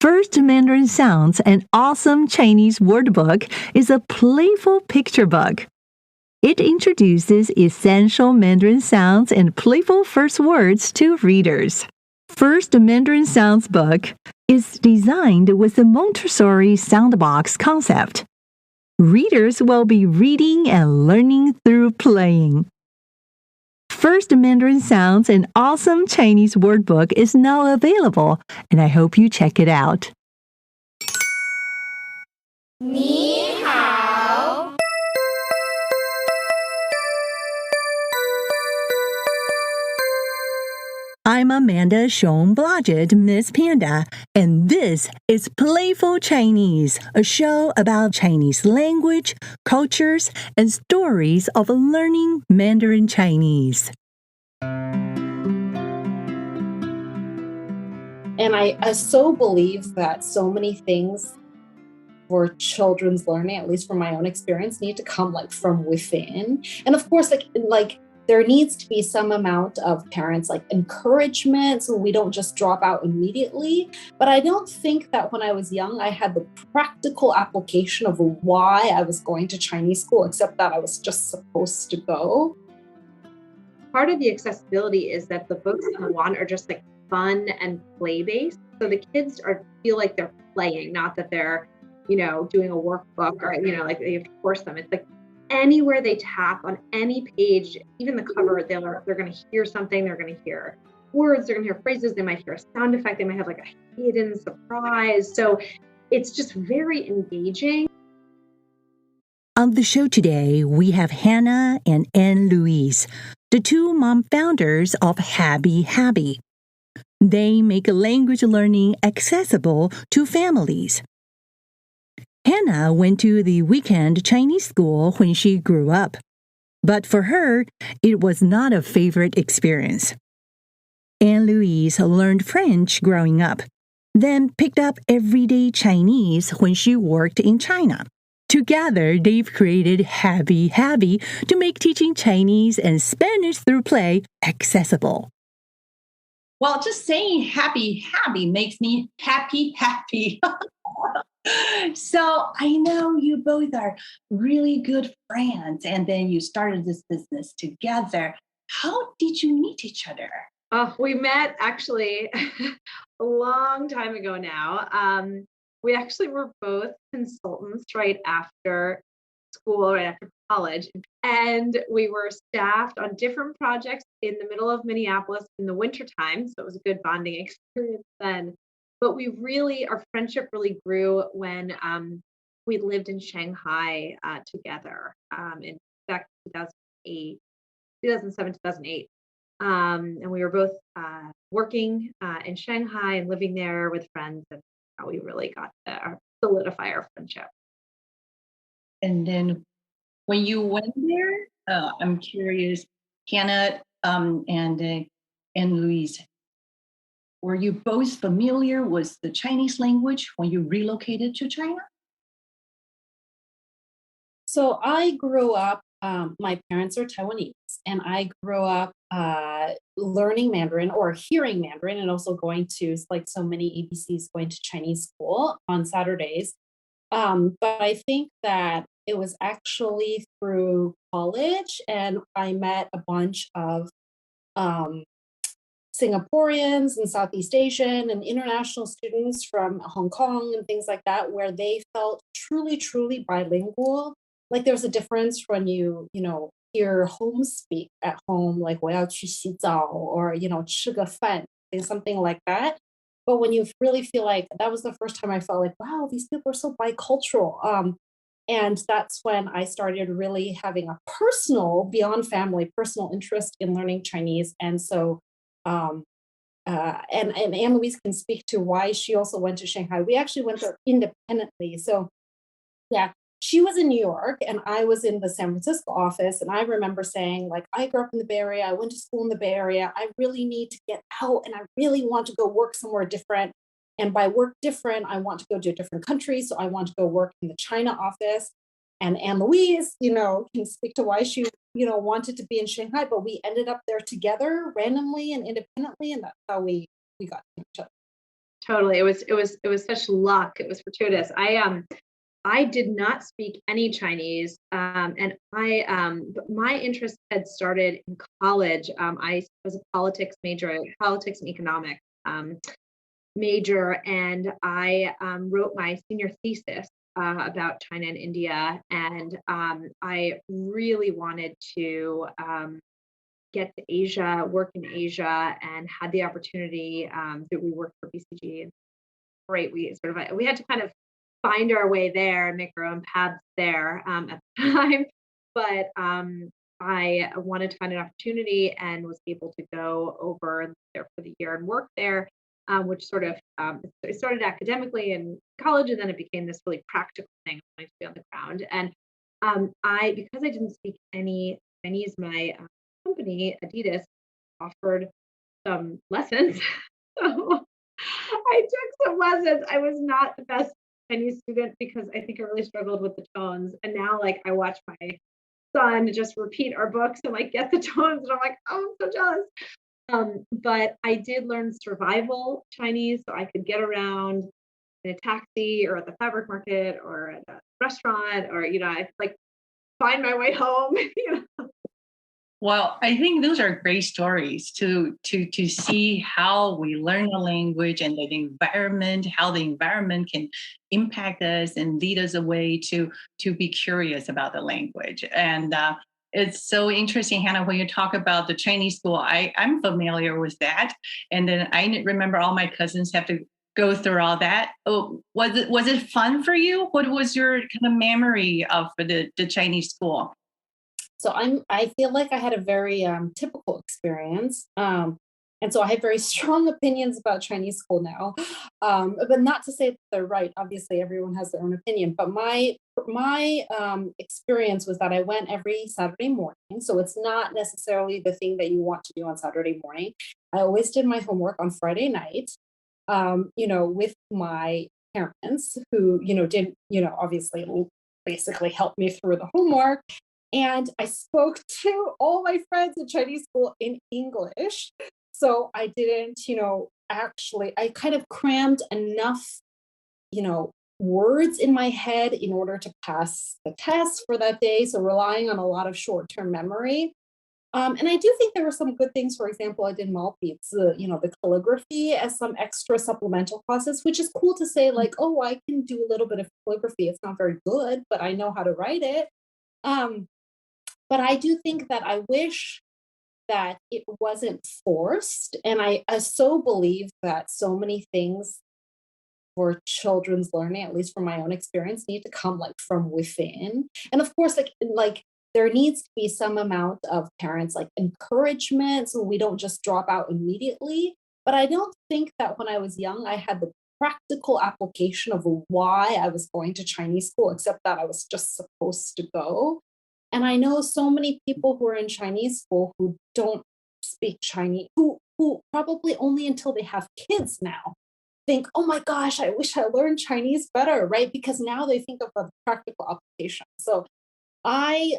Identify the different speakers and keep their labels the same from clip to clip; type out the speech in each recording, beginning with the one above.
Speaker 1: First Mandarin Sounds, an awesome Chinese word book, is a playful picture book. It introduces essential Mandarin sounds and playful first words to readers. First Mandarin Sounds book is designed with the Montessori Soundbox concept. Readers will be reading and learning through playing. First Mandarin Sounds, an awesome Chinese word book, is now available, and I hope you check it out.
Speaker 2: 你好
Speaker 1: I'm Amanda Hsiung-Blodgett, Miss Panda, and this is Playful Chinese, a show about Chinese language, cultures, and stories of learning Mandarin Chinese.
Speaker 3: And I so believe that so many things for children's learning, at least from my own experience, need to come from within. And of course, there needs to be some amount of parents encouragement so we don't just drop out immediately. But I don't think that when I was young, I had the practical application of why I was going to Chinese school, except that I was just supposed to go.
Speaker 4: Part of the accessibility is that the books you want are just fun and play-based. So the kids feel like they're playing, not that they're, doing a workbook or, they have to force them. It's anywhere they tap on any page, even the cover, they're going to hear something. They're going to hear words. They're going to hear phrases. They might hear a sound effect. They might have a hidden surprise. So it's just very engaging.
Speaker 1: On the show today, we have Hanna and Anne-Louise, the two mom founders of Habbi. They make language learning accessible to families. Hanna went to the weekend Chinese school when she grew up, but for her, it was not a favorite experience. Anne-Louise learned French growing up, then picked up everyday Chinese when she worked in China. Together, they've created Habbi to make teaching Chinese and Spanish through play accessible.
Speaker 2: Well, just saying happy makes me happy. So I know you both are really good friends, and then you started this business together. How did you meet each other?
Speaker 4: Oh, we met actually a long time ago now. We actually were both consultants right after school, right after college. And we were staffed on different projects in the middle of Minneapolis in the wintertime. So it was a good bonding experience then. But our friendship really grew when we lived in Shanghai together in back 2007, 2008. And we were both working in Shanghai and living there with friends, and how we really got to solidify our friendship.
Speaker 2: And then when you went there, I'm curious, Hanna and Louise, were you both familiar with the Chinese language when you relocated to China?
Speaker 3: So I grew up, my parents are Taiwanese, and I grew up learning Mandarin or hearing Mandarin, and also going to, so many ABCs, going to Chinese school on Saturdays. But I think that it was actually through college, and I met a bunch of Singaporeans and Southeast Asian and international students from Hong Kong and things like that, where they felt truly, truly bilingual. There's a difference when you hear home speak at home, 我要去洗澡, or, 吃个饭, something like that. But when you really feel that was the first time I felt wow, these people are so bicultural. And that's when I started really having a personal, beyond family, personal interest in learning Chinese. And so, and Anne-Louise can speak to why she also went to Shanghai. We actually went there independently. So yeah, she was in New York and I was in the San Francisco office. And I remember saying, I grew up in the Bay Area. I went to school in the Bay Area. I really need to get out and I really want to go work somewhere different. And by work different, I want to go to a different country. So I want to go work in the China office. And Anne-Louise, can speak to why she, wanted to be in Shanghai. But we ended up there together randomly and independently. And that's how we got to each other.
Speaker 4: Totally. It was such luck. It was fortuitous. I did not speak any Chinese, and but my interest had started in college. I was a politics and economics major, and I wrote my senior thesis about China and India, and I really wanted to get to Asia, work in Asia, and had the opportunity that we worked for BCG. Great, we had to kind of find our way there and make our own paths there at the time. But I wanted to find an opportunity and was able to go over there for the year and work there, which sort of it started academically in college, and then it became this really practical thing, wanting to be on the ground. And because I didn't speak any Chinese, my company Adidas offered some lessons. So I took some lessons. I was not the best Chinese student because I think I really struggled with the tones. And now, like, I watch my son just repeat our books and like get the tones, and I'm like, oh, I'm so jealous. But I did learn survival Chinese, so I could get around in a taxi or at the fabric market or at a restaurant, or I like find my way home.
Speaker 2: Well, I think those are great stories to see how we learn a language and the environment, how the environment can impact us and lead us away to be curious about the language. And it's so interesting, Hannah, when you talk about the Chinese school. I'm familiar with that, and then I remember all my cousins have to go through all that. Oh, was it fun for you? What was your kind of memory of the Chinese school?
Speaker 3: So I feel like I had a very typical experience. And so I have very strong opinions about Chinese school now, but not to say that they're right. Obviously, everyone has their own opinion. But my experience was that I went every Saturday morning. So it's not necessarily the thing that you want to do on Saturday morning. I always did my homework on Friday night, with my parents who, did, obviously basically help me through the homework. And I spoke to all my friends in Chinese school in English. So I didn't, I kind of crammed enough, words in my head in order to pass the test for that day. So relying on a lot of short-term memory. And I do think there were some good things. For example, I did Malpits, the calligraphy as some extra supplemental classes, which is cool to say like, oh, I can do a little bit of calligraphy. It's not very good, but I know how to write it. But I do think that I wish that it wasn't forced. And I so believe that so many things for children's learning, at least from my own experience, need to come like from within. And of course, like there needs to be some amount of parents like encouragement so we don't just drop out immediately. But I don't think that when I was young, I had the practical application of why I was going to Chinese school, except that I was just supposed to go. And I know so many people who are in Chinese school who don't speak Chinese, who probably only until they have kids now think, oh my gosh, I wish I learned Chinese better, right? Because now they think of a practical application. So I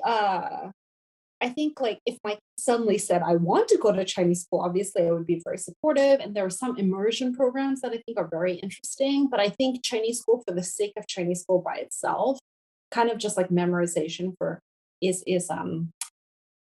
Speaker 3: think like if my suddenly said, I want to go to Chinese school, obviously I would be very supportive. And there are some immersion programs that I think are very interesting. But I think Chinese school for the sake of Chinese school by itself, kind of just like memorization is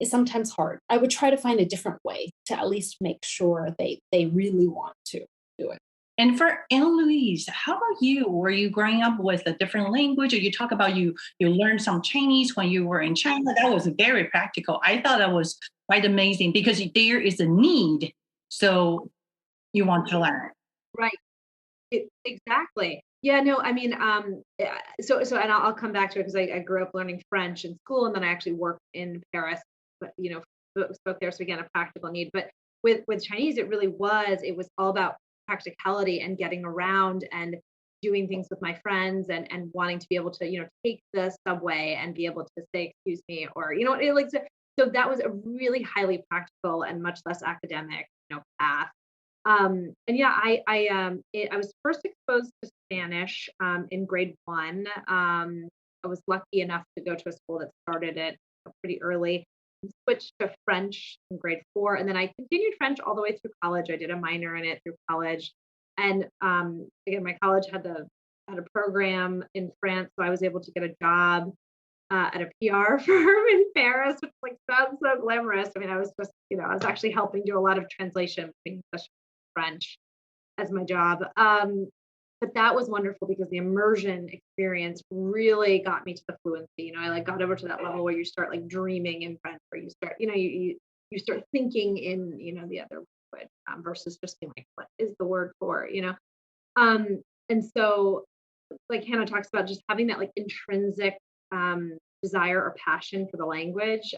Speaker 3: sometimes hard. I would try to find a different way to at least make sure they really want to do it.
Speaker 2: And for Anne-Louise, how about you? Were you growing up with a different language, or you talk about you learned some Chinese when you were in China? That was very practical. I thought that was quite amazing because there is a need, so you want to learn.
Speaker 4: Right. Exactly. Yeah, no, I mean, so, and I'll come back to it because I grew up learning French in school, and then I actually worked in Paris, but, spoke there. So again, a practical need, but with Chinese, it was all about practicality and getting around and doing things with my friends and wanting to be able to, take the subway and be able to say, excuse me, or, so that was a really highly practical and much less academic, path. And yeah, I was first exposed to Spanish in grade 1. I was lucky enough to go to a school that started it pretty early. Switched to French in grade 4, and then I continued French all the way through college. I did a minor in it through college, And again, my college had a program in France, so I was able to get a job at a PR firm in Paris, which like sounds so glamorous. I mean, I was just, I was actually helping do a lot of translation between English and French as my job. But that was wonderful because the immersion experience really got me to the fluency. I like got over to that level where you start like dreaming in French, where you start, you start thinking in, the other language versus just being like, what is the word for, and so like Hanna talks about, just having that like intrinsic desire or passion for the language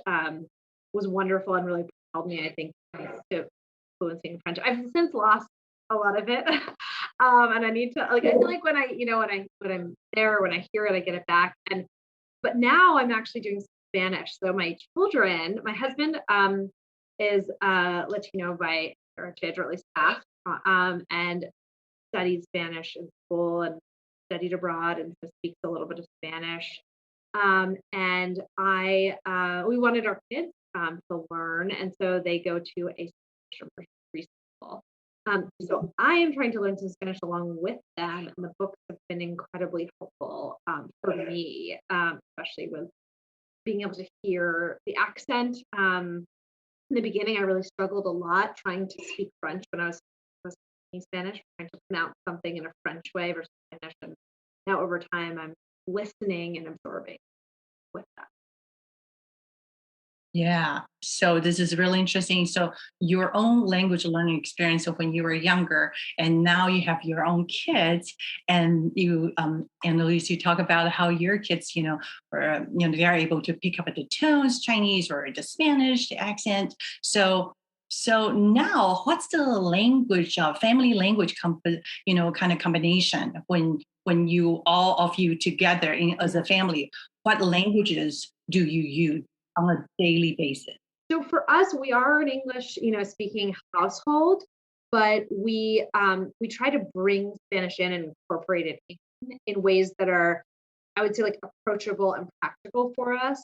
Speaker 4: was wonderful and really propelled me, I think, to fluency in French. I've since lost a lot of it. And I need to, like, I feel like when I'm there, when I hear it, I get it back. But now I'm actually doing Spanish. So my husband is Latino by heritage, or at least half, and studied Spanish in school and studied abroad, and so speaks a little bit of Spanish. And we wanted our kids to learn, and so they go to a Spanish preschool. So I am trying to learn some Spanish along with them, and the books have been incredibly helpful for me, especially with being able to hear the accent. In the beginning, I really struggled a lot trying to speak French when I was speaking Spanish, trying to pronounce something in a French way versus Spanish. And now over time, I'm listening and absorbing with that.
Speaker 2: Yeah. So this is really interesting. So your own language learning experience of when you were younger, and now you have your own kids, and you, Anne-Louise, you talk about how your kids, are, they are able to pick up the tones, Chinese or the Spanish, the accent. So now, what's the language, family language, kind of combination when you all of you together as a family? What languages do you use on a daily basis?
Speaker 4: So for us, we are an English, speaking household, but we try to bring Spanish in and incorporate it in ways that are, I would say, like approachable and practical for us.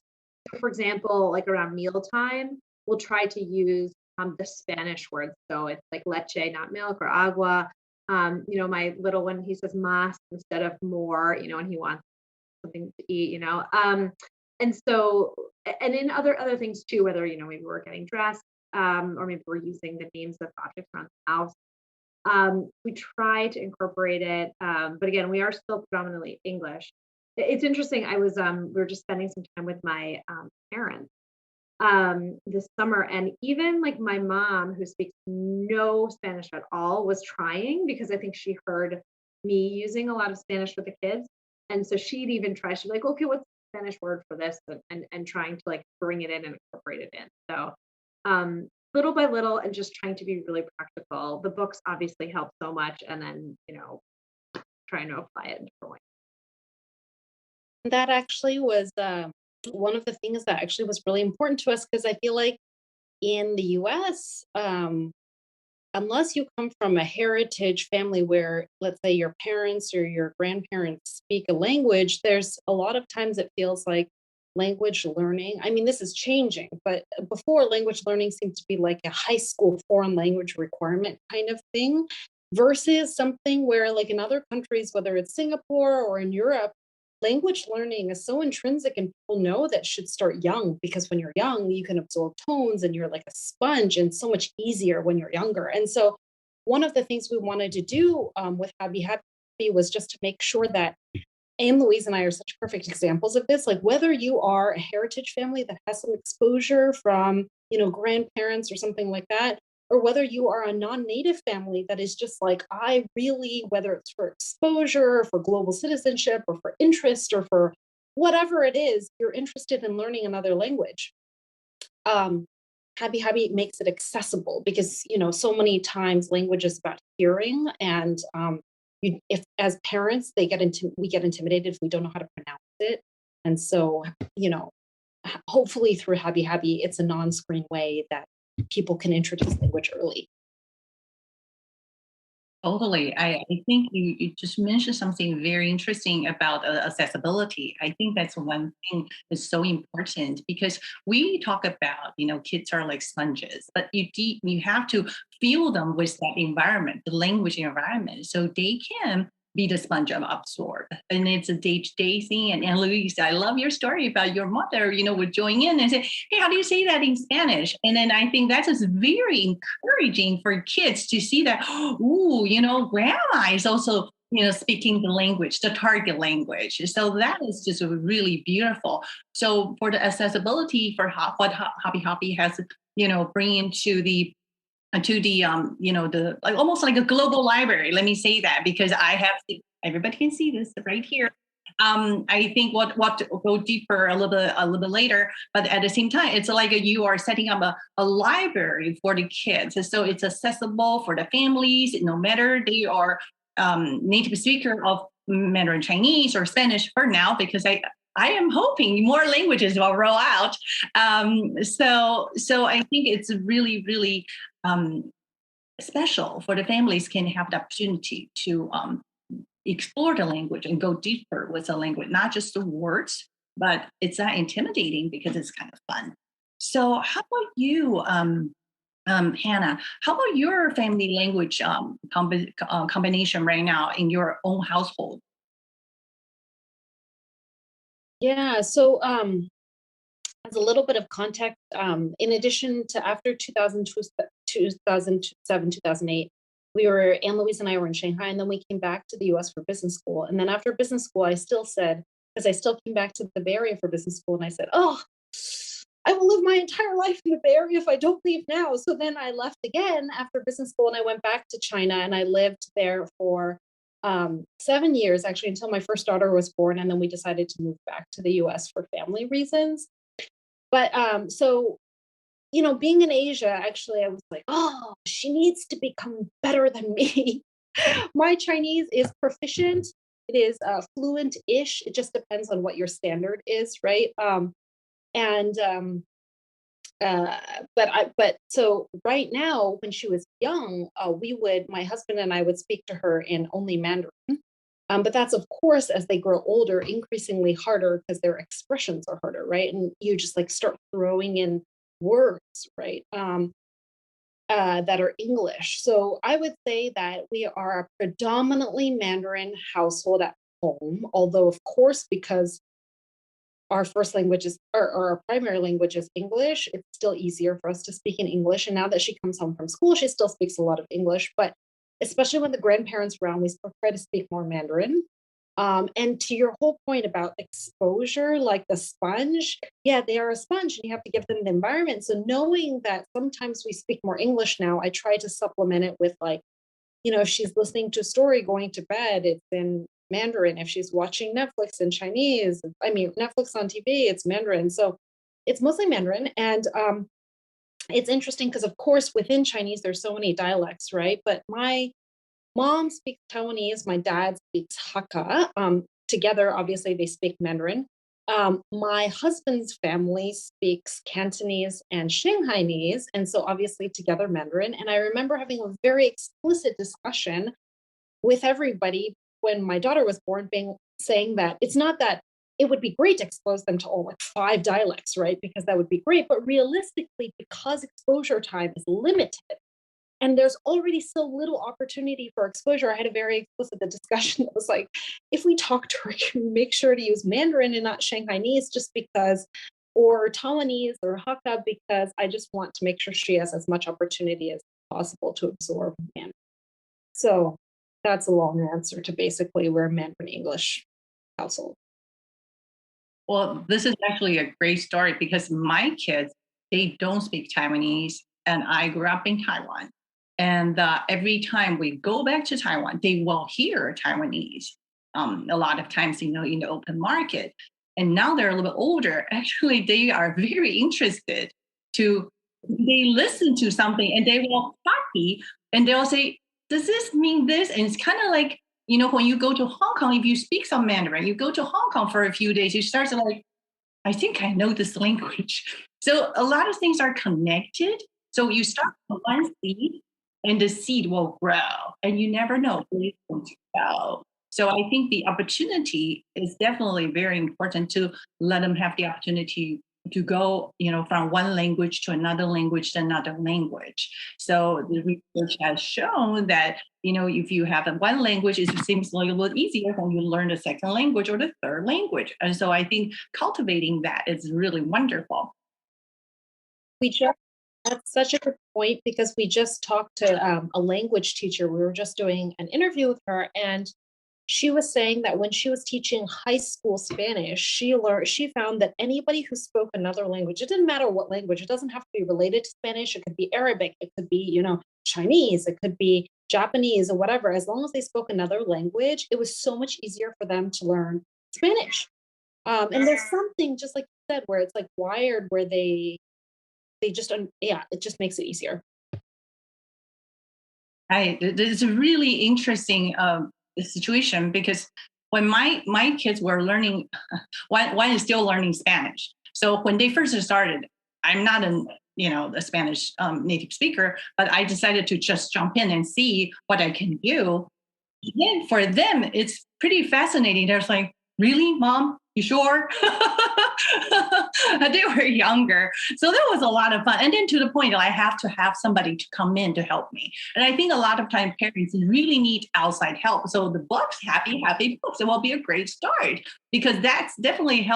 Speaker 4: So for example, like around mealtime, we'll try to use the Spanish words. So it's like leche, not milk, or agua. My little one, he says más instead of more, and he wants something to eat, and so, and in other things too, whether, maybe we're getting dressed, or maybe we're using the names of objects around the house. We try to incorporate it. But again, we are still predominantly English. It's interesting. We were just spending some time with my parents this summer, and even like my mom, who speaks no Spanish at all, was trying, because I think she heard me using a lot of Spanish with the kids. And so she'd even try, she'd be like, okay, what's the Spanish word for this? And trying to like bring it in and incorporate it in. So little by little, and just trying to be really practical. The books obviously help so much, and then, trying to apply it in different ways.
Speaker 3: That actually was one of the things that actually was really important to us, because I feel like in the US, unless you come from a heritage family where, let's say, your parents or your grandparents speak a language, there's a lot of times it feels like language learning. I mean, this is changing, but before, language learning seemed to be like a high school foreign language requirement kind of thing, versus something where, like in other countries, whether it's Singapore or in Europe, language learning is so intrinsic, and people know that should start young, because when you're young, you can absorb tones and you're like a sponge, and so much easier when you're younger. And so one of the things we wanted to do with Habbi was just to make sure that Anne-Louise and I are such perfect examples of this. Like, whether you are a heritage family that has some exposure from, grandparents or something like that, or whether you are a non-native family that is just like, whether it's for exposure, for global citizenship, or for interest, or for whatever it is, you're interested in learning another language. Habbi makes it accessible, because, so many times language is about hearing, and if as parents, we get intimidated if we don't know how to pronounce it. And so, hopefully through Habbi, it's a non-screen way that people can introduce language early.
Speaker 2: Totally. I think you just mentioned something very interesting about accessibility. I think that's one thing that's so important because we talk about, kids are like sponges, but you have to fill them with that environment, the language environment, so they can be the sponge of absorb. And it's a day-to-day thing. And Anne-Louise, I love your story about your mother, would join in and say, hey, how do you say that in Spanish? And then I think that is very encouraging for kids to see that, grandma is also, speaking the language, the target language. So that is just really beautiful. So for the accessibility for what Habbi has, bringing to the the like almost like a global library. Let me say that because everybody can see this right here. I think what go deeper a little bit later, but at the same time, it's like you are setting up a library for the kids, so it's accessible for the families, no matter they are native speaker of Mandarin Chinese or Spanish for now, because I am hoping more languages will roll out. So I think it's really, really special for the families can have the opportunity to explore the language and go deeper with the language, not just the words, but it's not intimidating because it's kind of fun. So how about you, Hanna? How about your family language combination right now in your own household?
Speaker 3: Yeah, so as a little bit of context, in addition to after 2007, 2008, Anne-Louise and I were in Shanghai, and then we came back to the US for business school. And then after business school, I still came back to the Bay Area for business school, and I said, oh, I will live my entire life in the Bay Area if I don't leave now. So then I left again after business school, and I went back to China, and I lived there for 7 years, actually, until my first daughter was born. And then we decided to move back to the US for family reasons. But so, being in Asia, actually, I was like, oh, she needs to become better than me. My Chinese is proficient. It is fluent-ish. It just depends on what your standard is, right? But so right now, when she was young, my husband and I would speak to her in only Mandarin. But that's, of course, as they grow older, increasingly harder because their expressions are harder, right? And you just like start throwing in words, right, that are English. So I would say that we are a predominantly Mandarin household at home, although, of course, because our first language is, or our primary language is English, it's still easier for us to speak in English. And now that she comes home from school, she still speaks a lot of English, but especially when the grandparents are around, we try to speak more Mandarin. And to your whole point about exposure, like the sponge, yeah, they are a sponge and you have to give them the environment. So knowing that sometimes we speak more English now, I try to supplement it with like, if she's listening to a story going to bed, it's in Mandarin. If she's watching Netflix in Chinese, Netflix on TV, it's Mandarin. So it's mostly Mandarin. And it's interesting because, of course, within Chinese, there's so many dialects, right? But my mom speaks Taiwanese, my dad speaks Hakka. Together, obviously, they speak Mandarin. My husband's family speaks Cantonese and Shanghainese, and so obviously together Mandarin. And I remember having a very explicit discussion with everybody when my daughter was born, saying that it's not that it would be great to expose them to all like 5 dialects, right? Because that would be great. But realistically, because exposure time is limited and there's already so little opportunity for exposure, I had a very explicit discussion that was like, if we talk to her, can we make sure to use Mandarin and not Shanghainese just because, or Taiwanese or Hakka, because I just want to make sure she has as much opportunity as possible to absorb Mandarin. So that's a long answer to basically we're a Mandarin English household.
Speaker 2: Well, this is actually a great story because my kids, they don't speak Taiwanese, and I grew up in Taiwan. And every time we go back to Taiwan, they will hear Taiwanese a lot of times, in the open market. And now they're a little bit older. Actually, they are very interested they listen to something and they will copy and they'll say, does this mean this? And it's kind of like, when you go to Hong Kong, if you speak some Mandarin, you go to Hong Kong for a few days, you start to like, I think I know this language. So a lot of things are connected. So you start from one seed and the seed will grow, and you never know where it's going to go. So I think the opportunity is definitely very important to let them have the opportunity to go, from one language to another language to another language. So the research has shown that, if you have one language, it seems a little bit easier when you learn the second language or the third language. And so I think cultivating that is really wonderful.
Speaker 3: That's such a good point, because we just talked to a language teacher. We were just doing an interview with her, and she was saying that when she was teaching high school Spanish, she found that anybody who spoke another language, it didn't matter what language, it doesn't have to be related to Spanish, it could be Arabic, it could be, Chinese, it could be Japanese or whatever, as long as they spoke another language, it was so much easier for them to learn Spanish. And there's something, just like you said, where it's like wired, where they just, it just makes it easier.
Speaker 2: It's a really interesting situation, because when my kids were learning, one is still learning Spanish. So when they first started, I'm not a Spanish native speaker, but I decided to just jump in and see what I can do. And then for them, it's pretty fascinating. They're like, really, Mom? You sure? They were younger. So that was a lot of fun. And then to the point that I have to have somebody to come in to help me. And I think a lot of times parents really need outside help. So the books, Happy Books, it will be a great start, because that's definitely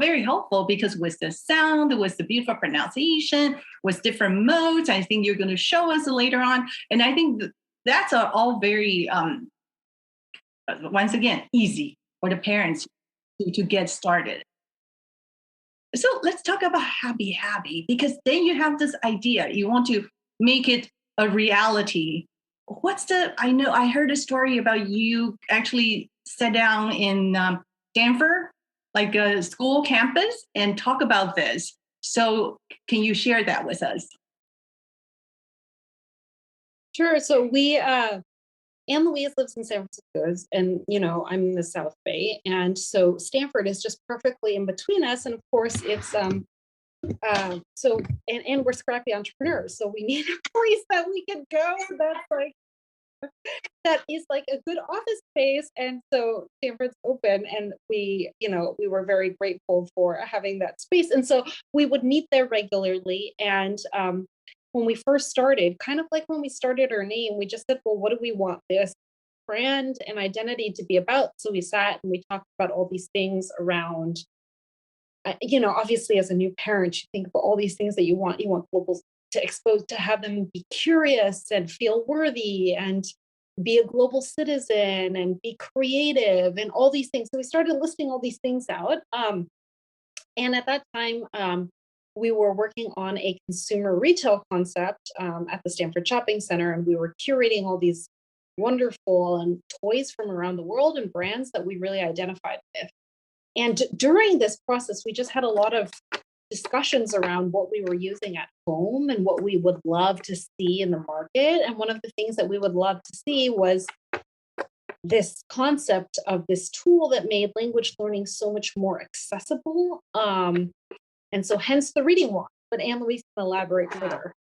Speaker 2: very helpful, because with the sound, with the beautiful pronunciation, with different modes, I think you're going to show us later on. And I think that's all very, once again, easy for the parents to get started. So let's talk about Habbi, because then you have this idea, you want to make it a reality. I heard a story about you actually sat down in Stanford, like a school campus, and talk about this. So can you share that with us?
Speaker 3: Sure. So Anne-Louise lives in San Francisco, and I'm in the South Bay, and so Stanford is just perfectly in between us. And of course, it's and we're scrappy entrepreneurs, so we need a place that we can go that is like a good office space. And so Stanford's open, and we were very grateful for having that space, and so we would meet there regularly. And when we first started, kind of like when we started our name, we just said, well, what do we want this brand and identity to be about? So we sat and we talked about all these things around, obviously as a new parent, you think about all these things that you want global to expose, to have them be curious and feel worthy and be a global citizen and be creative and all these things. So we started listing all these things out. And at that time, we were working on a consumer retail concept at the Stanford Shopping Center, and we were curating all these wonderful and toys from around the world and brands that we really identified with. And during this process, we just had a lot of discussions around what we were using at home and what we would love to see in the market. And one of the things that we would love to see was this concept of this tool that made language learning so much more accessible. And so hence the reading walk. But Anne-Louise can elaborate further.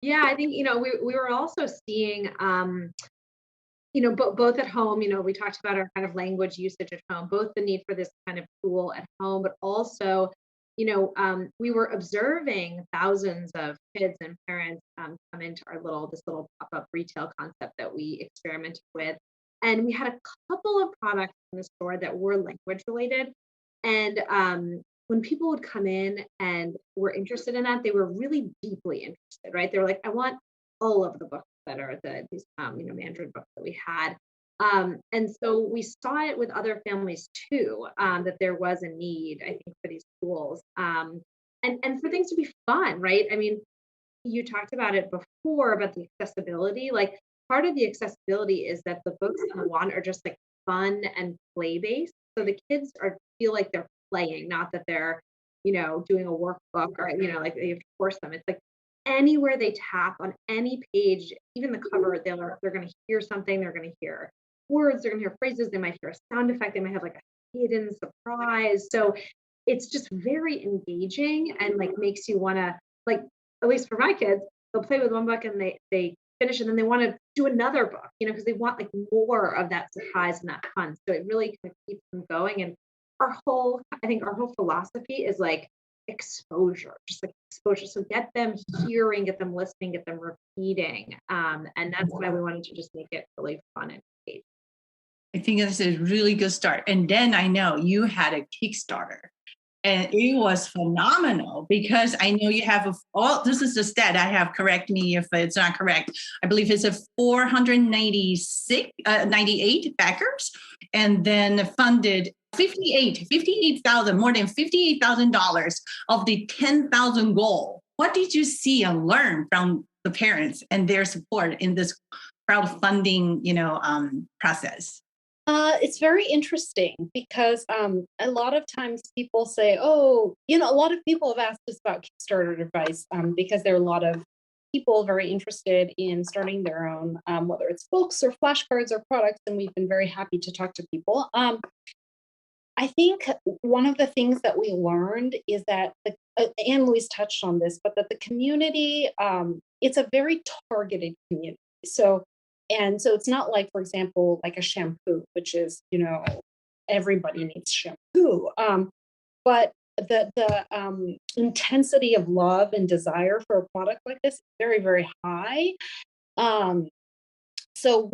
Speaker 4: Yeah, I think, we were also seeing, both at home, we talked about our kind of language usage at home, both the need for this kind of tool at home, but also, we were observing thousands of kids and parents come into this little pop-up retail concept that we experimented with. And we had a couple of products in the store that were language related. And when people would come in and were interested in that, they were really deeply interested, right? They were like, I want all of the books that are these Mandarin books that we had. And so we saw it with other families too, that there was a need, I think, for these tools and for things to be fun, right? I mean, you talked about it before about the accessibility. Like part of the accessibility is that the books you want are just like fun and play based. So the kids feel like they're playing, not that they're, doing a workbook or, like you have to force them. It's like anywhere they tap on any page, even the cover, they're going to hear something. They're going to hear words. They're going to hear phrases. They might hear a sound effect. They might have like a hidden surprise. So it's just very engaging and like makes you want to, like, at least for my kids, they'll play with one book and they finish and then they want to do another book, because they want like more of that surprise and that fun. So it really kind of keeps them going. And I think our whole philosophy is like exposure, just like exposure. So get them hearing, get them listening, get them repeating. And that's why we wanted to just make it really fun and engaging.
Speaker 2: I think this is a really good start. And then I know you had a Kickstarter. And it was phenomenal because I know you have this is the stat I have, correct me if it's not correct. I believe it's a 98 backers, and then funded $58,000, more than $58,000 of the 10,000 goal. What did you see and learn from the parents and their support in this crowdfunding, process?
Speaker 3: It's very interesting because a lot of times people say, oh, a lot of people have asked us about Kickstarter advice because there are a lot of people very interested in starting their own, whether it's books or flashcards or products, and we've been very happy to talk to people. I think one of the things that we learned is that, Anne-Louise touched on this, but that the community, it's a very targeted community. So it's not like, for example, like a shampoo, which is, everybody needs shampoo. But the intensity of love and desire for a product like this is very, very high. So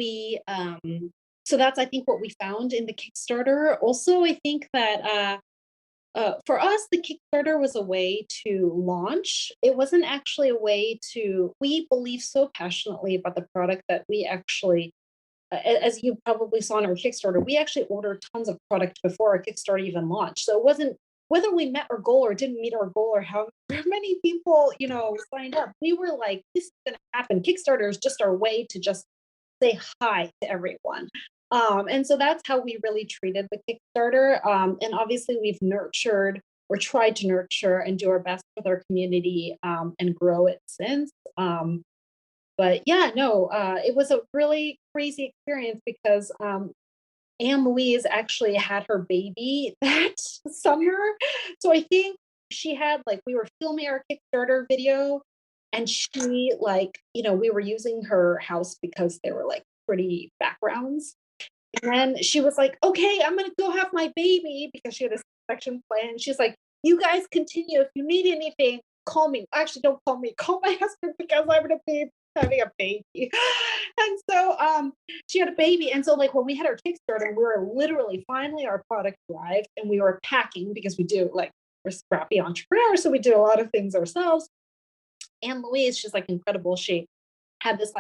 Speaker 3: that's, I think, what we found in the Kickstarter. Also, I think that for us, the Kickstarter was a way to launch. It wasn't actually a way we believe so passionately about the product that we actually, as you probably saw in our Kickstarter, we actually ordered tons of product before our Kickstarter even launched. So it wasn't whether we met our goal or didn't meet our goal or how many people, signed up. We were like, this is going to happen. Kickstarter is just our way to just say hi to everyone. And so that's how we really treated the Kickstarter. And obviously we've nurtured or tried to nurture and do our best with our community and grow it since. But yeah, no, it was a really crazy experience because Anne-Louise actually had her baby that summer. So I think she had, we were filming our Kickstarter video and she we were using her house because they were pretty backgrounds. And then she was like, okay, I'm going to go have my baby because she had a C-section plan. She's like, you guys continue. If you need anything, call me. Actually, don't call me. Call my husband because I'm going to be having a baby. And so she had a baby. And so when we had our Kickstarter, we were literally finally our product arrived and we were packing because we do we're scrappy entrepreneurs. So we do a lot of things ourselves. Anne-Louise, she's incredible. She had this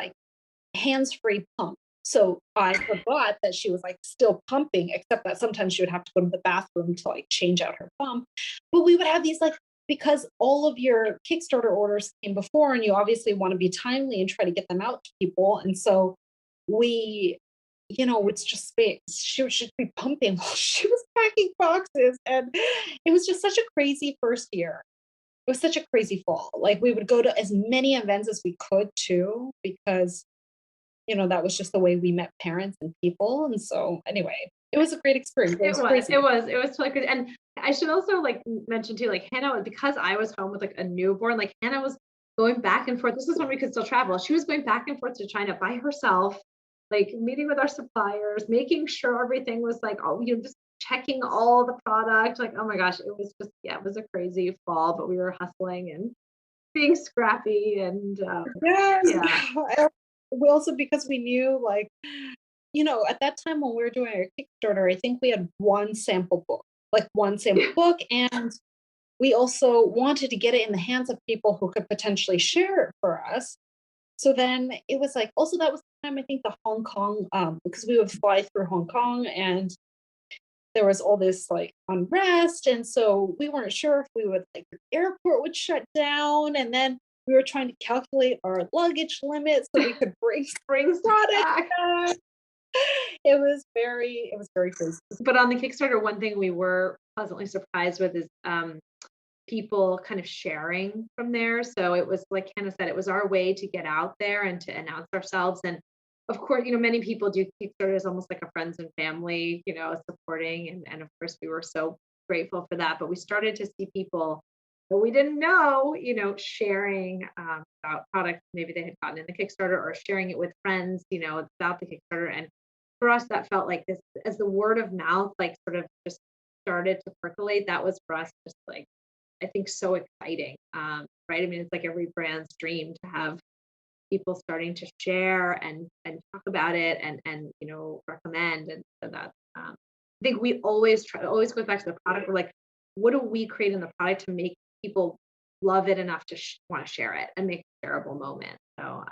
Speaker 3: hands-free pump. So I forgot that she was still pumping, except that sometimes she would have to go to the bathroom to change out her pump. But we would have these because all of your Kickstarter orders came before and you obviously want to be timely and try to get them out to people. And so we, it's just she should be pumping while she was packing boxes. And it was just such a crazy first year. It was such a crazy fall. We would go to as many events as we could too, because that was just the way we met parents and people. And so anyway, it was a great experience. It was
Speaker 4: totally good. And I should also mention too, Hanna, because I was home with a newborn, Hanna was going back and forth. This is when we could still travel. She was going back and forth to China by herself, meeting with our suppliers, making sure everything was just checking all the product. Oh my gosh, it was just, it was a crazy fall, but we were hustling and being scrappy and
Speaker 3: yes. Yeah. We also, because we knew at that time when we were doing our Kickstarter, I think we had one sample book, and we also wanted to get it in the hands of people who could potentially share it for us. So then it was also that was the time, I think, the Hong Kong, because we would fly through Hong Kong and there was all this unrest. And so we weren't sure if we would the airport would shut down. And then we were trying to calculate our luggage limit so we could bring product back. It was very crazy.
Speaker 4: But on the Kickstarter, one thing we were pleasantly surprised with is people kind of sharing from there. So it was, like Hanna said, it was our way to get out there and to announce ourselves. And of course, many people do Kickstarters almost like a friends and family, supporting. And of course, we were so grateful for that. But we started to see people But we didn't know, sharing about products maybe they had gotten in the Kickstarter or sharing it with friends, about the Kickstarter. And for us, that felt like this, as the word of mouth, like sort of just started to percolate, that was for us just like, I think so exciting, right? I mean, it's like every brand's dream to have people starting to share and talk about it and recommend. And so that's, I think we always goes back to the product. We're like, what do we create in the product to make people love it enough to want to share it and make a shareable moment? So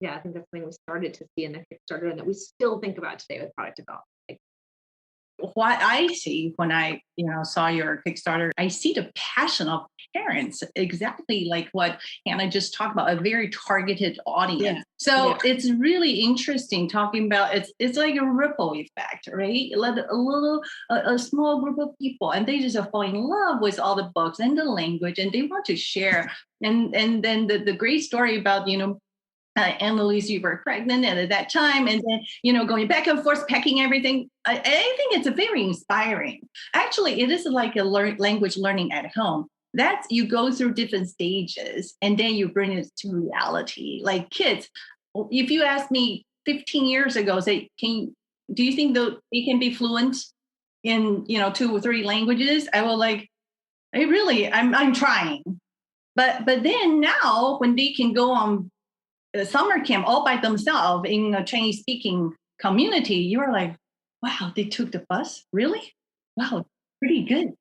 Speaker 4: yeah, I think that's something we started to see in the Kickstarter and that we still think about today with product development.
Speaker 2: What I see when I, saw your Kickstarter, I see the passion of parents, exactly like what Hanna just talked about, a very targeted audience. Yeah. So it's really interesting talking about, it's like a ripple effect, right? Let a small group of people, and they just fall in love with all the books and the language, and they want to share. And then the great story about, Anne-Louise, you were pregnant at that time, and then, going back and forth, packing everything. I think it's very inspiring. Actually, it is like a language learning at home. That's, you go through different stages, and then you bring it to reality. Like kids, if you asked me 15 years ago, say, do you think they can be fluent in, 2 or 3 languages? I will like, I'm trying. But then now, when they can go on summer camp all by themselves in a Chinese speaking community, you're like, wow, they took the bus? Really? Wow, pretty good.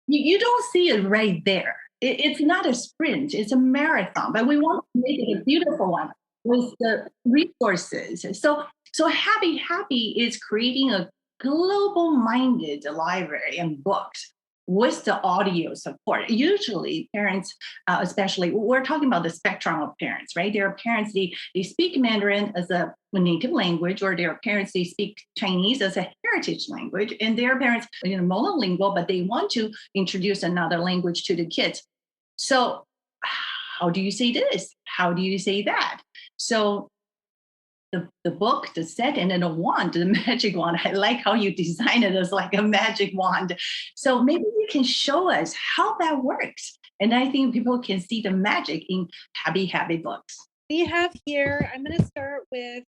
Speaker 2: You don't see it right there. It's not a sprint, it's a marathon, but we want to make it a beautiful one with the resources. So Habbi is creating a global minded library and books with the audio support. Usually parents, especially, we're talking about the spectrum of parents, right? There are parents, they speak Mandarin as a native language, or there are parents, they speak Chinese as a heritage language, and there are parents, monolingual, but they want to introduce another language to the kids. So how do you say this? How do you say that? So the book, the set, and then a wand, the magic wand. I like how you design it as like a magic wand. So maybe you can show us how that works. And I think people can see the magic in Habbi books.
Speaker 3: We have here, I'm going to start with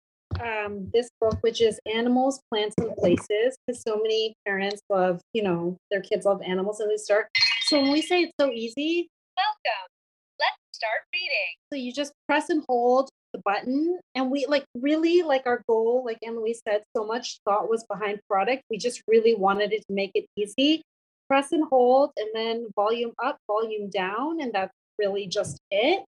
Speaker 3: this book, which is Animals, Plants, and Places, because so many parents love, their kids love animals, and they start. So when we say it's so easy, welcome, let's start reading. So you just press and hold the button, and we really our goal, like Anne-Louise said, so much thought was behind product. We just really wanted it to make it easy. Press and hold, and then volume up, volume down, and that's really just it.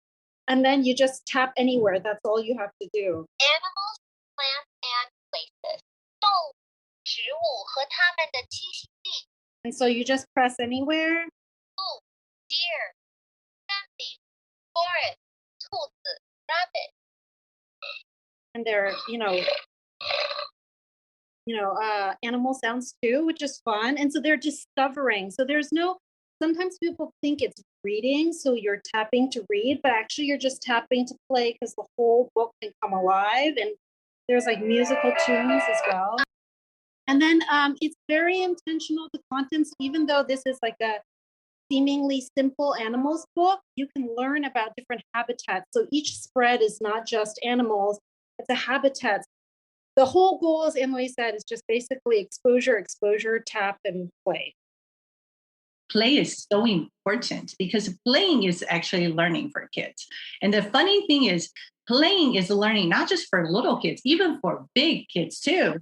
Speaker 3: And then you just tap anywhere. That's all you have to do. Animals, plants, and places. 动物、植物和它们的栖息地. And so you just press anywhere. Blue, deer, sandy, forest, 兔子, rabbit. And there are, animal sounds too, which is fun. And so they're discovering. So sometimes people think it's reading, so you're tapping to read, but actually you're just tapping to play, because the whole book can come alive, and there's like musical tunes as well. And then it's very intentional, the contents, even though this is like a seemingly simple animals book, you can learn about different habitats. So each spread is not just animals, it's a habitat. The whole goal, as Anne-Louise said, is just basically exposure, tap, and play.
Speaker 2: Play is so important, because playing is actually learning for kids. And the funny thing is, playing is learning not just for little kids, even for big kids too.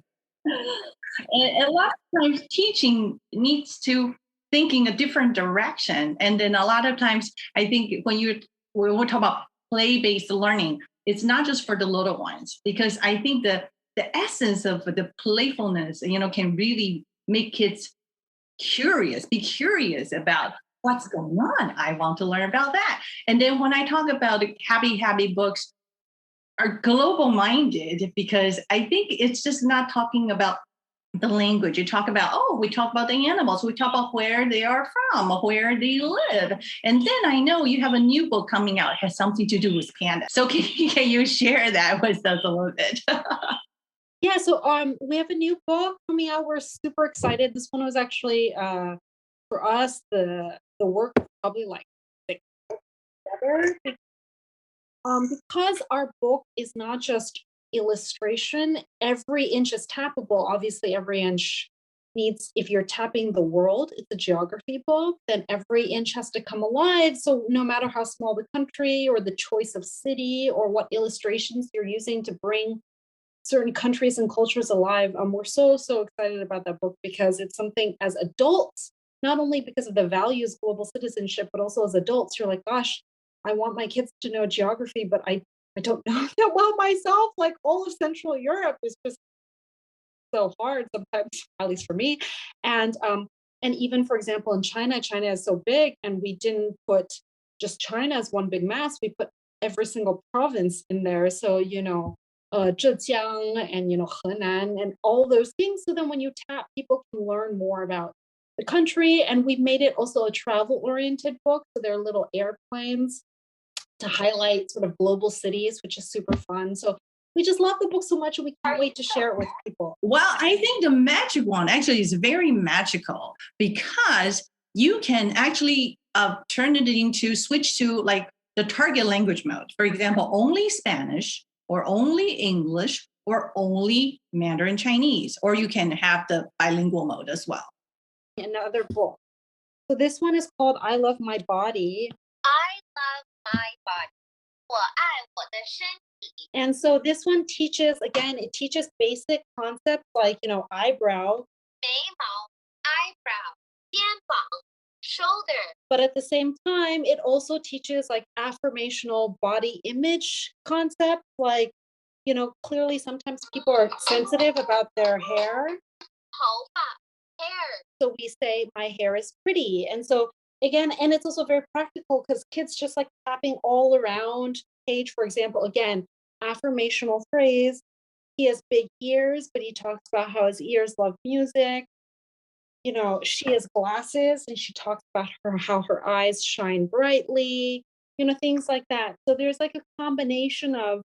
Speaker 2: And a lot of times teaching needs to think in a different direction. And then a lot of times, I think when we talk about play-based learning, it's not just for the little ones, because I think the essence of the playfulness, can really make kids be curious about what's going on. I want to learn about that. And then when I talk about Habbi books are global minded, because I think it's just not talking about the language. We talk about the animals. We talk about where they are from, where they live. And then I know you have a new book coming out. It has something to do with panda. So can you share that with us a little bit?
Speaker 3: Yeah, so we have a new book coming out. We're super excited. This one was actually for us the work of probably like together. Because our book is not just illustration, every inch is tappable. Obviously, every inch needs, if you're tapping the world, it's a geography book, then every inch has to come alive. So no matter how small the country or the choice of city or what illustrations you're using to bring certain countries and cultures alive, we're so excited about that book because it's something as adults, not only because of the values of global citizenship, but also as adults, you're like, gosh, I want my kids to know geography, but I don't know that well myself. Like all of Central Europe is just so hard sometimes, at least for me. And even, for example, in China is so big, and we didn't put just China as one big mass. We put every single province in there. So, Zhejiang and, Henan and all those things. So then when you tap, people can learn more about the country. And we made it also a travel-oriented book. So there are little airplanes to highlight sort of global cities, which is super fun. So we just love the book so much, and we can't wait to share it with people.
Speaker 2: Well, I think the magic one actually is very magical because you can actually turn it into switch to like the target language mode. For example, only Spanish or only English or only Mandarin Chinese, or you can have the bilingual mode as well.
Speaker 3: Another book. So this one is called I Love My Body.
Speaker 5: I love my body. 我爱我的身体.
Speaker 3: And so this one teaches, again, it teaches basic concepts like, eyebrow.
Speaker 5: 眉毛 eyebrow, 肩膀 shoulder.
Speaker 3: But at the same time, it also teaches like affirmational body image concepts. Like, clearly sometimes people are sensitive about their hair.
Speaker 5: 头发 hair.
Speaker 3: So we say, my hair is pretty. And so again, and it's also very practical because kids just like tapping all around page, for example, again, affirmational phrase. He has big ears, but he talks about how his ears love music. She has glasses and she talks about how her eyes shine brightly, things like that. So there's like a combination of,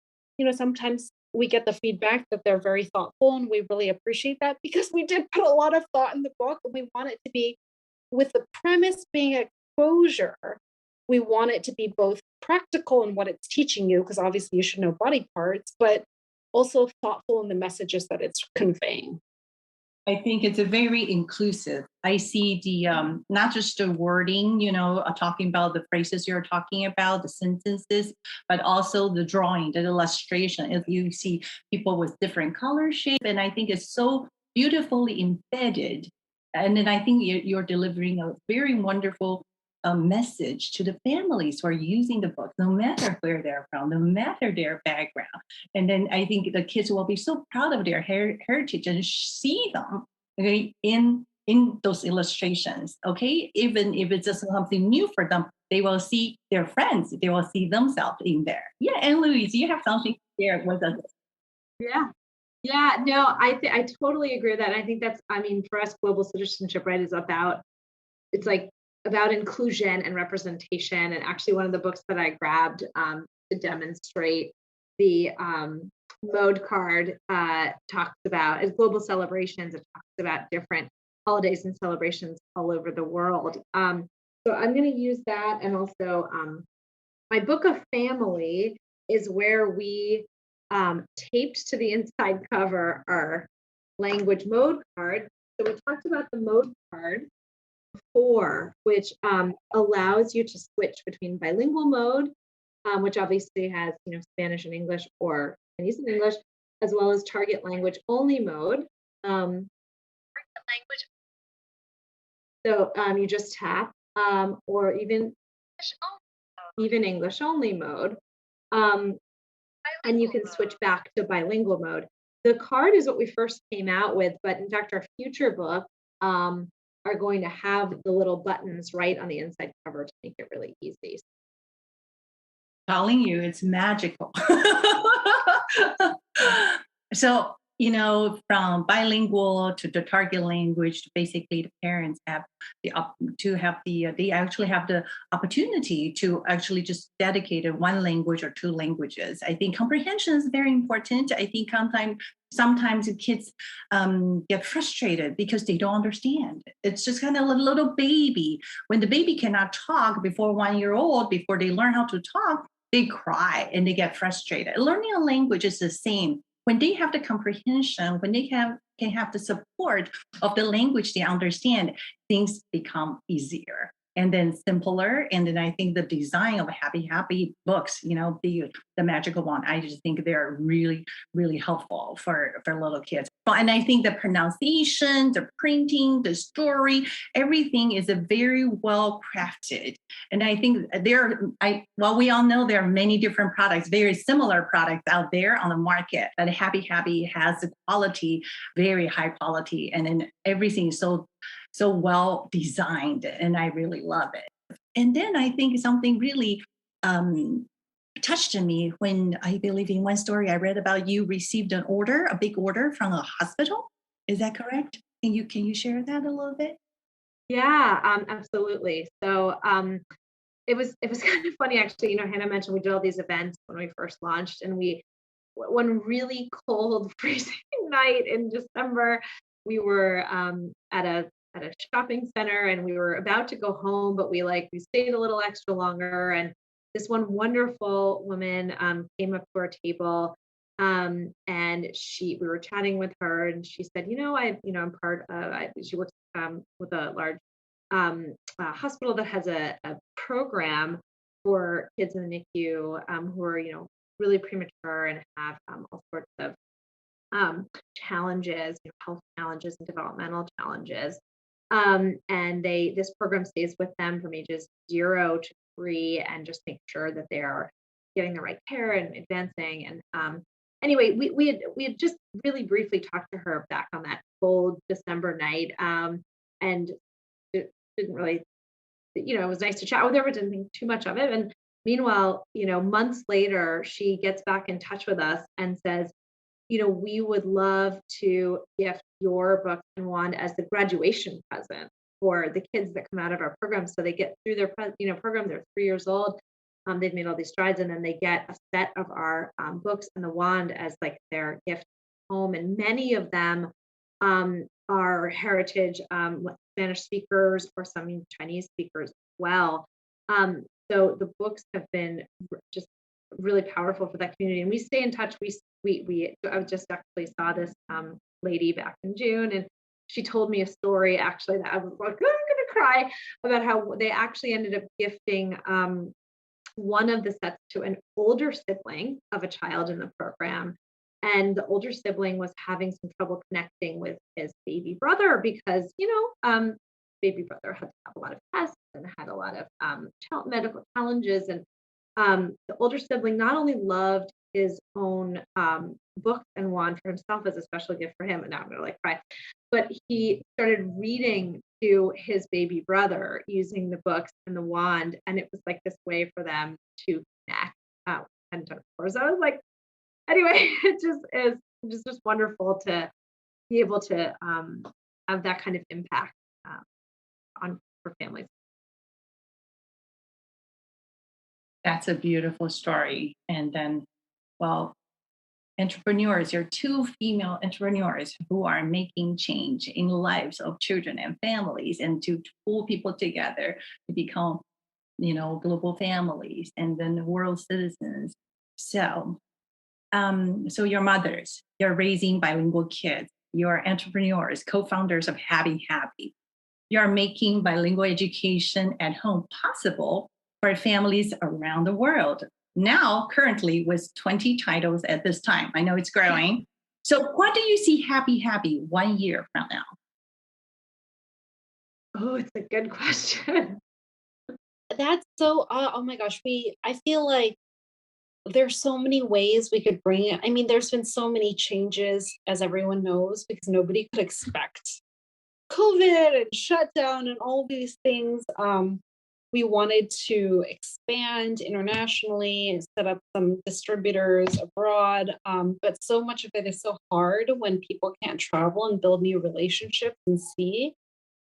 Speaker 3: sometimes we get the feedback that they're very thoughtful, and we really appreciate that because we did put a lot of thought in the book, and we want it to be, with the premise being exposure, we want it to be both practical in what it's teaching you, because obviously you should know body parts, but also thoughtful in the messages that it's conveying.
Speaker 2: I think it's a very inclusive. I see the not just the wording, talking about the phrases you're talking about, the sentences, but also the drawing, the illustration. If you see people with different color shape, and I think it's so beautifully embedded. And then I think you're delivering a very wonderful message to the families who are using the book, no matter where they're from, no matter their background. And then I think the kids will be so proud of their heritage and see them, okay, in those illustrations. Okay, even if it's just something new for them, they will see their friends, they will see themselves in there. Yeah, Anne-Louise, you have something to share with us.
Speaker 4: Yeah, no, I totally agree with that. And I think for us, global citizenship, right, is about inclusion and representation. And actually one of the books that I grabbed to demonstrate the mode card talks about, as global celebrations, it talks about different holidays and celebrations all over the world. So I'm going to use that. And also my book of family is where we taped to the inside cover our language mode card. So we talked about the mode card before, which allows you to switch between bilingual mode, which obviously has Spanish and English or Chinese and English, as well as target language only mode. So you just tap, or even English only mode. And you can switch back to bilingual mode. The card is what we first came out with, but in fact, our future book are going to have the little buttons right on the inside cover to make it really easy.
Speaker 2: Telling you, it's magical. So from bilingual to the target language, basically the parents have they actually have the opportunity to actually just dedicate one language or two languages. I think comprehension is very important. I think sometimes the kids get frustrated because they don't understand. It's just kind of a little baby. When the baby cannot talk before 1 year old, before they learn how to talk, they cry and they get frustrated. Learning a language is the same. When they have the comprehension, when they can have the support of the language they understand, things become easier and then simpler. And then I think the design of Habbi books, the magical one, I just think they're really, really helpful for little kids. And I think the pronunciation, the printing, the story, everything is a very well crafted. And I think we all know there are many different products, very similar products out there on the market, but Habbi has the quality, very high quality, and then everything is so well designed, and I really love it. And then I think something really touched me when I believe in one story I read about you received a big order from a hospital. Is that correct? Can you share that a little bit?
Speaker 4: Yeah, absolutely. So it was kind of funny actually. Hannah mentioned we did all these events when we first launched, and one really cold, freezing night in December, we were at a shopping center, and we were about to go home, but we stayed a little extra longer, and this one wonderful woman came up to our table, and we were chatting with her, and she said, I'm part of. She works with a large hospital that has a program for kids in the NICU who are really premature and have all sorts of challenges, health challenges and developmental challenges. And this program stays with them from ages 0 to 3 and just make sure that they are getting the right care and advancing. And anyway, we had just really briefly talked to her back on that cold December night, and it didn't really, it was nice to chat with her, but didn't think too much of it. And meanwhile, months later, she gets back in touch with us and says, we would love to gift your book and wand as the graduation present for the kids that come out of our program. So they get through their program, they're 3 years old, they've made all these strides, and then they get a set of our books and the wand as their gift home. And many of them are heritage Spanish speakers or some Chinese speakers as well. So the books have been just really powerful for that community, and we stay in touch. I just actually saw this lady back in June, and she told me a story actually that I was like, oh, I'm gonna cry, about how they actually ended up gifting one of the sets to an older sibling of a child in the program, and the older sibling was having some trouble connecting with his baby brother because baby brother had to have a lot of tests and had a lot of medical challenges, and the older sibling not only loved his own book and wand for himself as a special gift for him, and now I'm gonna cry, but he started reading to his baby brother using the books and the wand, and it was this way for them to connect. And of course, I was anyway, it is just wonderful to be able to have that kind of impact for families.
Speaker 2: That's a beautiful story. And then, entrepreneurs, you're two female entrepreneurs who are making change in the lives of children and families, and to pull people together to become, global families and then world citizens. So, so you're mothers, you're raising bilingual kids, you're entrepreneurs, co-founders of Habbi. You're making bilingual education at home possible for families around the world. Now, currently, with 20 titles at this time. I know it's growing. So what do you see Habbi 1 year from now?
Speaker 4: Oh, it's a good question.
Speaker 3: That's so, oh my gosh, I feel like there's so many ways we could bring it. I mean, there's been so many changes, as everyone knows, because nobody could expect COVID and shutdown and all these things. we wanted to expand internationally and set up some distributors abroad. But so much of it is so hard when people can't travel and build new relationships and see.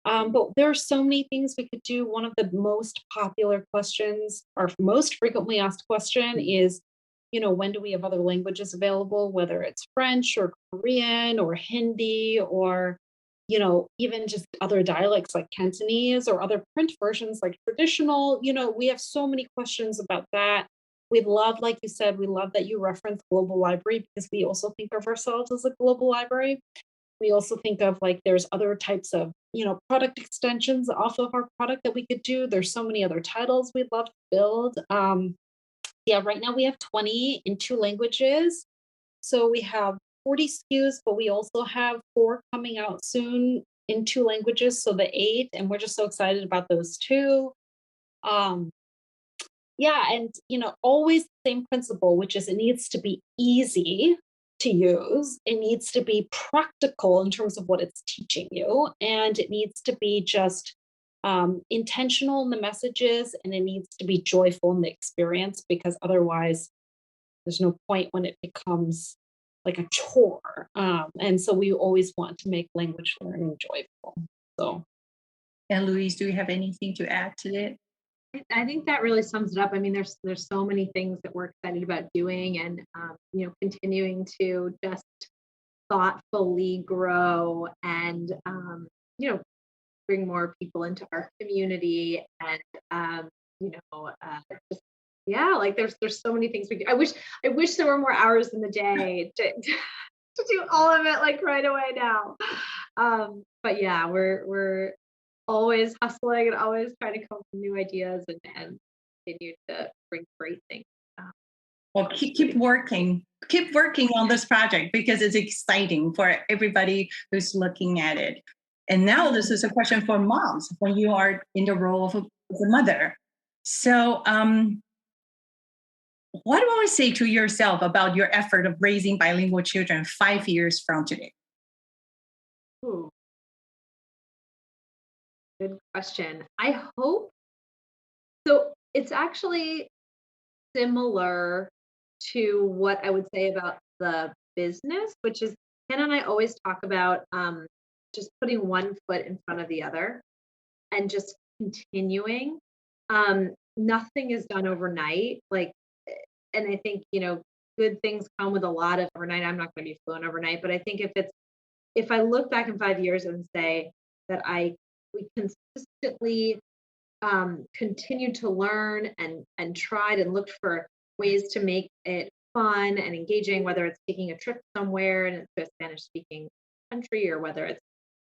Speaker 3: But there are so many things we could do. One of the most popular questions, or most frequently asked question is, when do we have other languages available, whether it's French or Korean or Hindi or, even just other dialects like Cantonese or other print versions like traditional. We have so many questions about that. We love, like you said, we love that you reference global library because we also think of ourselves as a global library. We also think of like there's other types of, product extensions off of our product that we could do. There's so many other titles we'd love to build. Yeah, right now we have 20 in 2 languages. So we have 40 SKUs, but we also have 4 coming out soon in 2 languages. So the 8, and we're just so excited about those 2. Yeah, and always the same principle, which is it needs to be easy to use. It needs to be practical in terms of what it's teaching you, and it needs to be just intentional in the messages, and it needs to be joyful in the experience, because otherwise there's no point when it becomes like a chore. And so we always want to make language learning joyful. So,
Speaker 2: Anne-Louise, do you have anything to add to it?
Speaker 4: I think that really sums it up. I mean, there's so many things that we're excited about doing, and continuing to just thoughtfully grow and bring more people into our community, and just like there's so many things we do. I wish there were more hours in the day to do all of it like right away now. But yeah, we're always hustling and always trying to come up with new ideas and continue to bring great things.
Speaker 2: Well, keep working on this project because it's exciting for everybody who's looking at it. And now this is a question for moms when you are in the role of a mother. So what do you say to yourself about your effort of raising bilingual children 5 years from today?
Speaker 4: Ooh. Good question. I hope so. It's actually similar to what I would say about the business, which is Hannah and I always talk about just putting one foot in front of the other and just continuing. Nothing is done overnight. And I think, good things come with a lot of overnight. I'm not going to be fluent overnight, but I think if I look back in 5 years and say that we consistently continued to learn and tried and looked for ways to make it fun and engaging, whether it's taking a trip somewhere and it's to a Spanish speaking country, or whether it's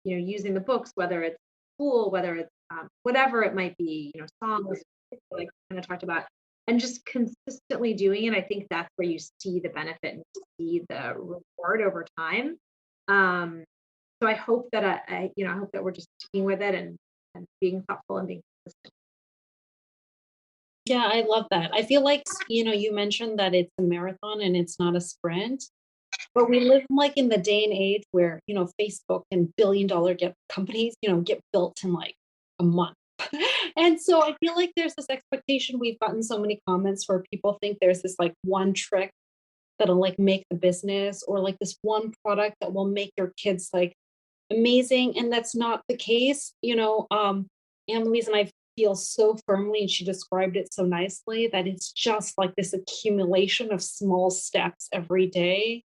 Speaker 4: using the books, whether it's school, whether it's whatever it might be, songs like kind of talked about, and just consistently doing it. I think that's where you see the benefit and see the reward over time. So I hope that I hope that we're just sticking with it and being thoughtful and being consistent.
Speaker 3: Yeah, I love that. I feel like, you mentioned that it's a marathon and it's not a sprint, but we live like in the day and age where, Facebook and billion-dollar companies, get built in like a month. And so I feel like there's this expectation. We've gotten so many comments where people think there's this like one trick that'll like make the business, or like this one product that will make your kids like amazing. And that's not the case. Anne-Louise and I feel so firmly, and she described it so nicely, that it's just like this accumulation of small steps every day.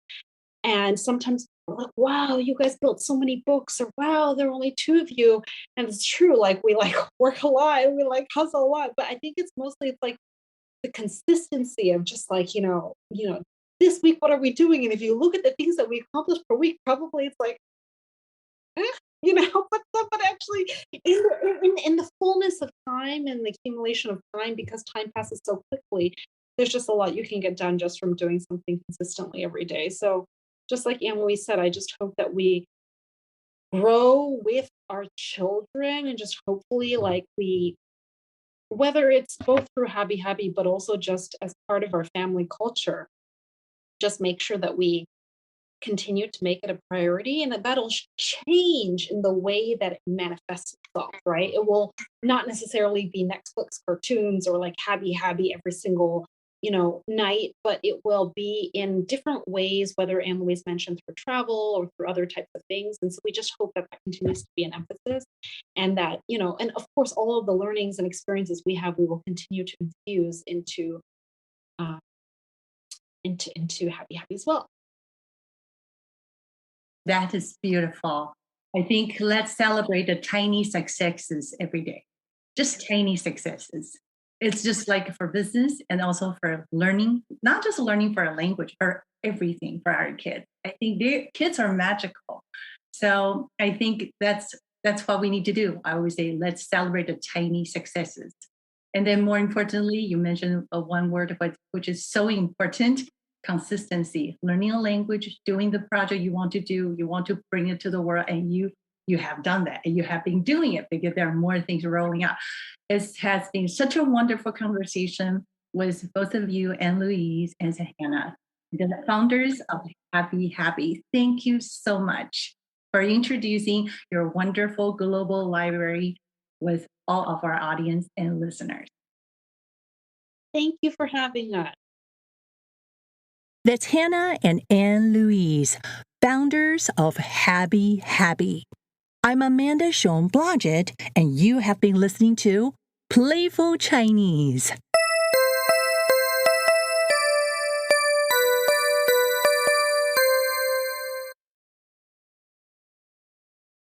Speaker 3: And sometimes we're like, wow, you guys built so many books, or wow, there are only 2 of you. And it's true, like we like work a lot, we like hustle a lot. But I think it's like the consistency of just like, this week, what are we doing? And if you look at the things that we accomplish per week, probably it's like, but actually in the fullness of time and the accumulation of time, because time passes so quickly, there's just a lot you can get done just from doing something consistently every day. So just like Anne-Louise said, I just hope that we grow with our children, and just hopefully like whether it's both through Habbi, but also just as part of our family culture, just make sure that we continue to make it a priority, and that'll change in the way that it manifests itself, right? It will not necessarily be Netflix cartoons or like Habbi every single night, but it will be in different ways, whether Anne-Louise mentioned through travel or through other types of things. And so we just hope that continues to be an emphasis, and that, and of course, all of the learnings and experiences we have, we will continue to infuse into Habbi as well.
Speaker 2: That is beautiful. I think let's celebrate the tiny successes every day. Just tiny successes. It's just like for business and also for learning, not just learning for a language, for everything for our kids. I think their kids are magical. So I think that's what we need to do. I always say, let's celebrate the tiny successes. And then more importantly, you mentioned one word, which is so important: consistency. Learning a language, doing the project you want to do, you want to bring it to the world, and you have done that, and you have been doing it because there are more things rolling out. It has been such a wonderful conversation with both of you, Anne-Louise and Hanna, the founders of Habbi. Thank you so much for introducing your wonderful global library with all of our audience and listeners.
Speaker 3: Thank you for having us.
Speaker 1: That's Hanna and Anne-Louise, founders of Habbi. I'm Amanda Hsiung-Blodgett, and you have been listening to Playful Chinese.